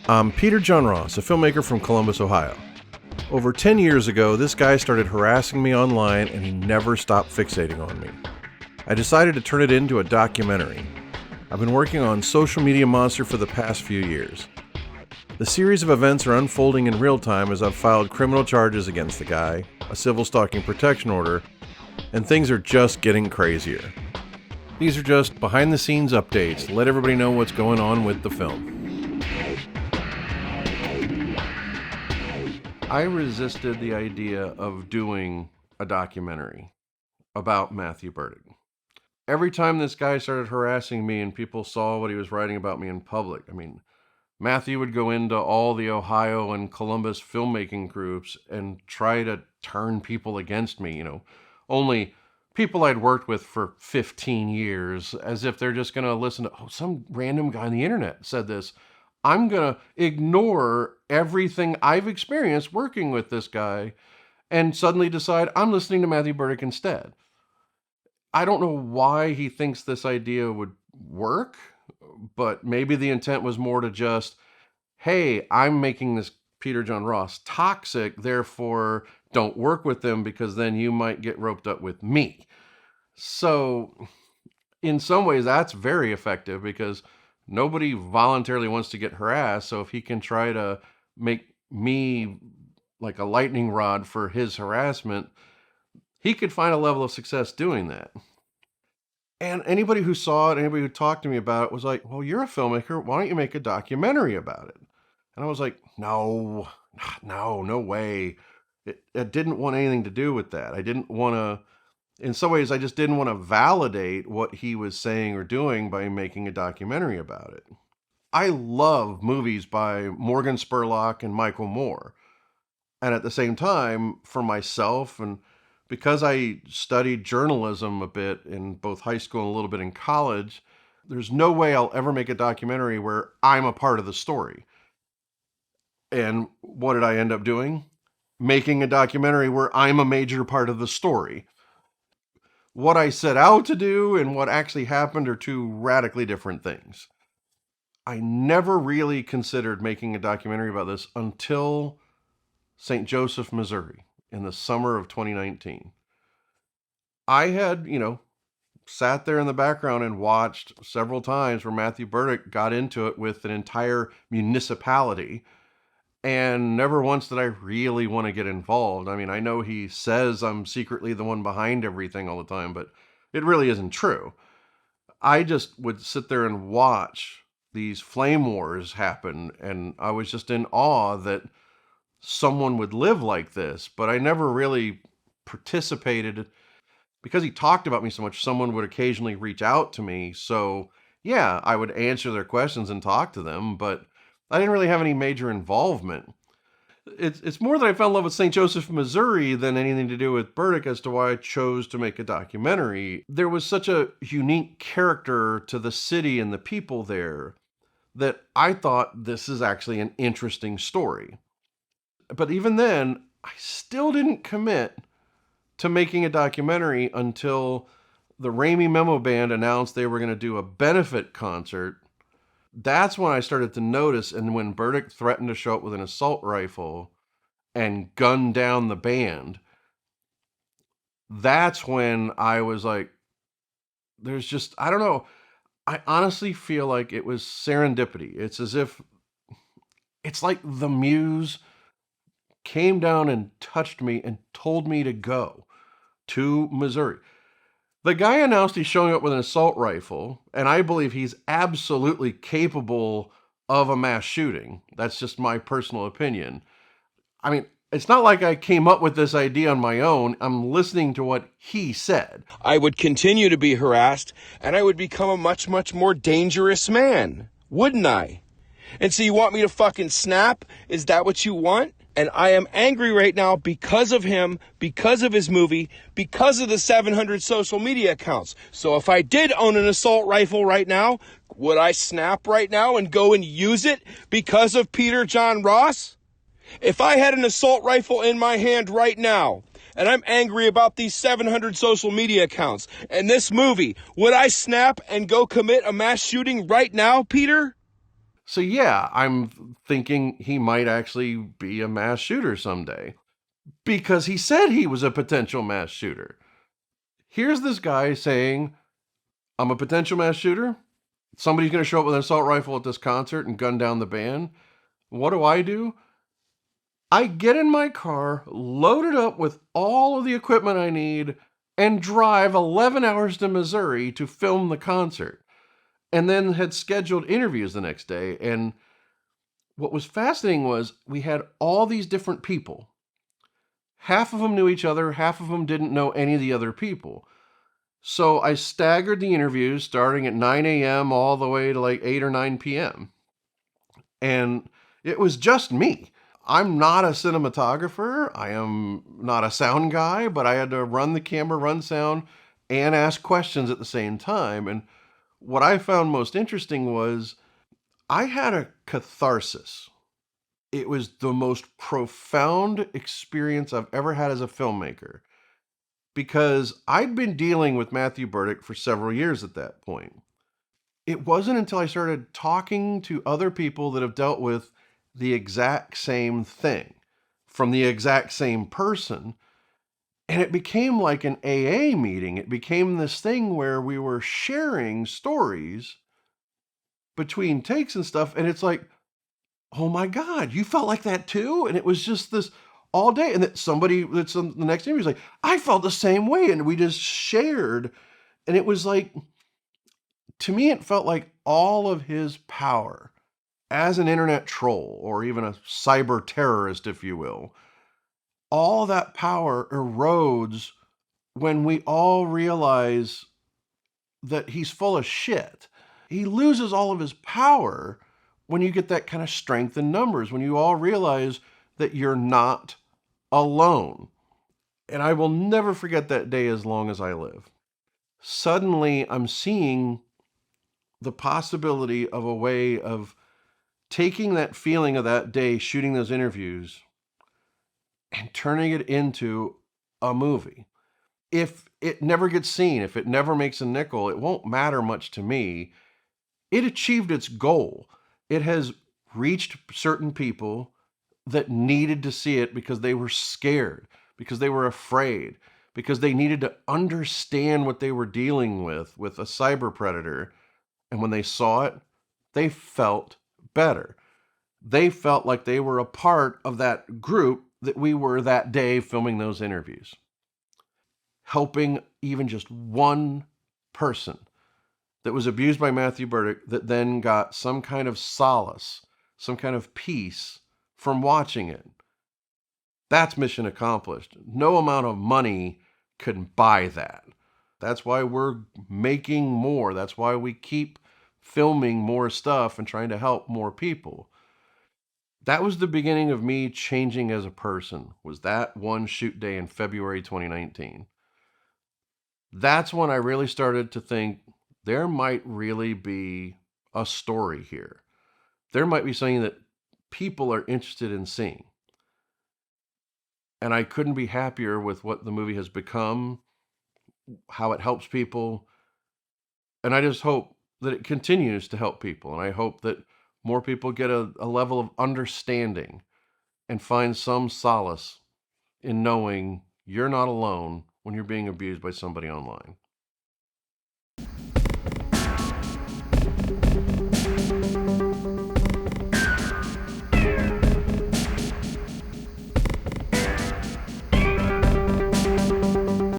I'm Peter John Ross, a filmmaker from Columbus, Ohio. Over 10 years ago, this guy started harassing me online and he never stopped fixating on me. I decided to turn it into a documentary. I've been working on Social Media Monster for the past few years. The series of events are unfolding in real time as I've filed criminal charges against the guy, a Civil Stalking Protection Order, and things are just getting crazier. These are just behind-the-scenes updates to let everybody know what's going on with the film. I resisted the idea of doing a documentary about Matthew Berdyck. Every time this guy started harassing me and people saw what he was writing about me in public, Matthew would go into all the Ohio and Columbus filmmaking groups and try to turn people against me, only people I'd worked with for 15 years, as if they're just going to listen to, some random guy on the internet said this. I'm going to ignore everything I've experienced working with this guy and suddenly decide I'm listening to Matthew Berdyck instead. I don't know why he thinks this idea would work, but maybe the intent was more to just, hey, I'm making this Peter John Ross toxic, therefore don't work with them because then you might get roped up with me. So in some ways that's very effective because nobody voluntarily wants to get harassed. So if he can try to make me like a lightning rod for his harassment, he could find a level of success doing that. And anybody who saw it, anybody who talked to me about it was like, well, you're a filmmaker. Why don't you make a documentary about it? And I was like, no way. It didn't want anything to do with that. I didn't want to, in some ways, I just didn't want to validate what he was saying or doing by making a documentary about it. I love movies by Morgan Spurlock and Michael Moore. And at the same time, for myself, and because I studied journalism a bit in both high school and a little bit in college, there's no way I'll ever make a documentary where I'm a part of the story. And what did I end up doing? Making a documentary where I'm a major part of the story. What I set out to do and what actually happened are two radically different things. I never really considered making a documentary about this until St. Joseph, Missouri, in the summer of 2019. I had, sat there in the background and watched several times where Matthew Berdyck got into it with an entire municipality, and never once did I really want to get involved. I know he says I'm secretly the one behind everything all the time, but it really isn't true. I just would sit there and watch these flame wars happen, and I was just in awe that someone would live like this, but I never really participated. Because he talked about me so much, someone would occasionally reach out to me. So yeah, I would answer their questions and talk to them, but I didn't really have any major involvement. It's more that I fell in love with St. Joseph, Missouri than anything to do with Berdyck as to why I chose to make a documentary. There was such a unique character to the city and the people there that I thought this is actually an interesting story. But even then, I still didn't commit to making a documentary until the Ramey Memo Band announced they were going to do a benefit concert. That's when I started to notice, and when Berdyck threatened to show up with an assault rifle and gun down the band, that's when I was like, there's just, I don't know. I honestly feel like it was serendipity. It's as if, it's like the muse came down and touched me and told me to go to Missouri. The guy announced he's showing up with an assault rifle, and I believe he's absolutely capable of a mass shooting. That's just my personal opinion. It's not like I came up with this idea on my own. I'm listening to what he said. I would continue to be harassed, and I would become a much, much more dangerous man, wouldn't I? And so you want me to fucking snap? Is that what you want? And I am angry right now because of him, because of his movie, because of the 700 social media accounts. So if I did own an assault rifle right now, would I snap right now and go and use it because of Peter John Ross? If I had an assault rifle in my hand right now, and I'm angry about these 700 social media accounts and this movie, would I snap and go commit a mass shooting right now, Peter? So yeah, I'm thinking he might actually be a mass shooter someday because he said he was a potential mass shooter. Here's this guy saying, I'm a potential mass shooter. Somebody's going to show up with an assault rifle at this concert and gun down the band. What do? I get in my car, load it up with all of the equipment I need, and drive 11 hours to Missouri to film the concert. And then had scheduled interviews the next day. And what was fascinating was we had all these different people. Half of them knew each other, half of them didn't know any of the other people. So I staggered the interviews starting at 9 a.m. all the way to like 8 or 9 p.m. And it was just me. I'm not a cinematographer. I am not a sound guy, but I had to run the camera, run sound, and ask questions at the same time. And what I found most interesting was I had a catharsis. It was the most profound experience I've ever had as a filmmaker because I'd been dealing with Matthew Berdyck for several years at that point. It wasn't until I started talking to other people that have dealt with the exact same thing from the exact same person. And it became like an AA meeting. It became this thing where we were sharing stories between takes and stuff. And it's like, oh my God, you felt like that too? And it was just this all day. And that somebody that's on the next interview was like, I felt the same way. And we just shared. And it was like, to me, it felt like all of his power as an internet troll or even a cyber terrorist, if you will, all that power erodes when we all realize that he's full of shit. He loses all of his power when you get that kind of strength in numbers, when you all realize that you're not alone. And I will never forget that day as long as I live. Suddenly, I'm seeing the possibility of a way of taking that feeling of that day, shooting those interviews, and turning it into a movie. If it never gets seen, if it never makes a nickel, it won't matter much to me. It achieved its goal. It has reached certain people that needed to see it because they were scared, because they were afraid, because they needed to understand what they were dealing with a cyber predator. And when they saw it, they felt better. They felt like they were a part of that group that we were that day filming those interviews. Helping even just one person that was abused by Matthew Berdyck that then got some kind of solace, some kind of peace from watching it. That's mission accomplished. No amount of money can buy that. That's why we're making more. That's why we keep filming more stuff and trying to help more people. That was the beginning of me changing as a person, was that one shoot day in February 2019. That's when I really started to think there might really be a story here. There might be something that people are interested in seeing. And I couldn't be happier with what the movie has become, how it helps people. And I just hope that it continues to help people. And I hope that more people get a level of understanding and find some solace in knowing you're not alone when you're being abused by somebody online.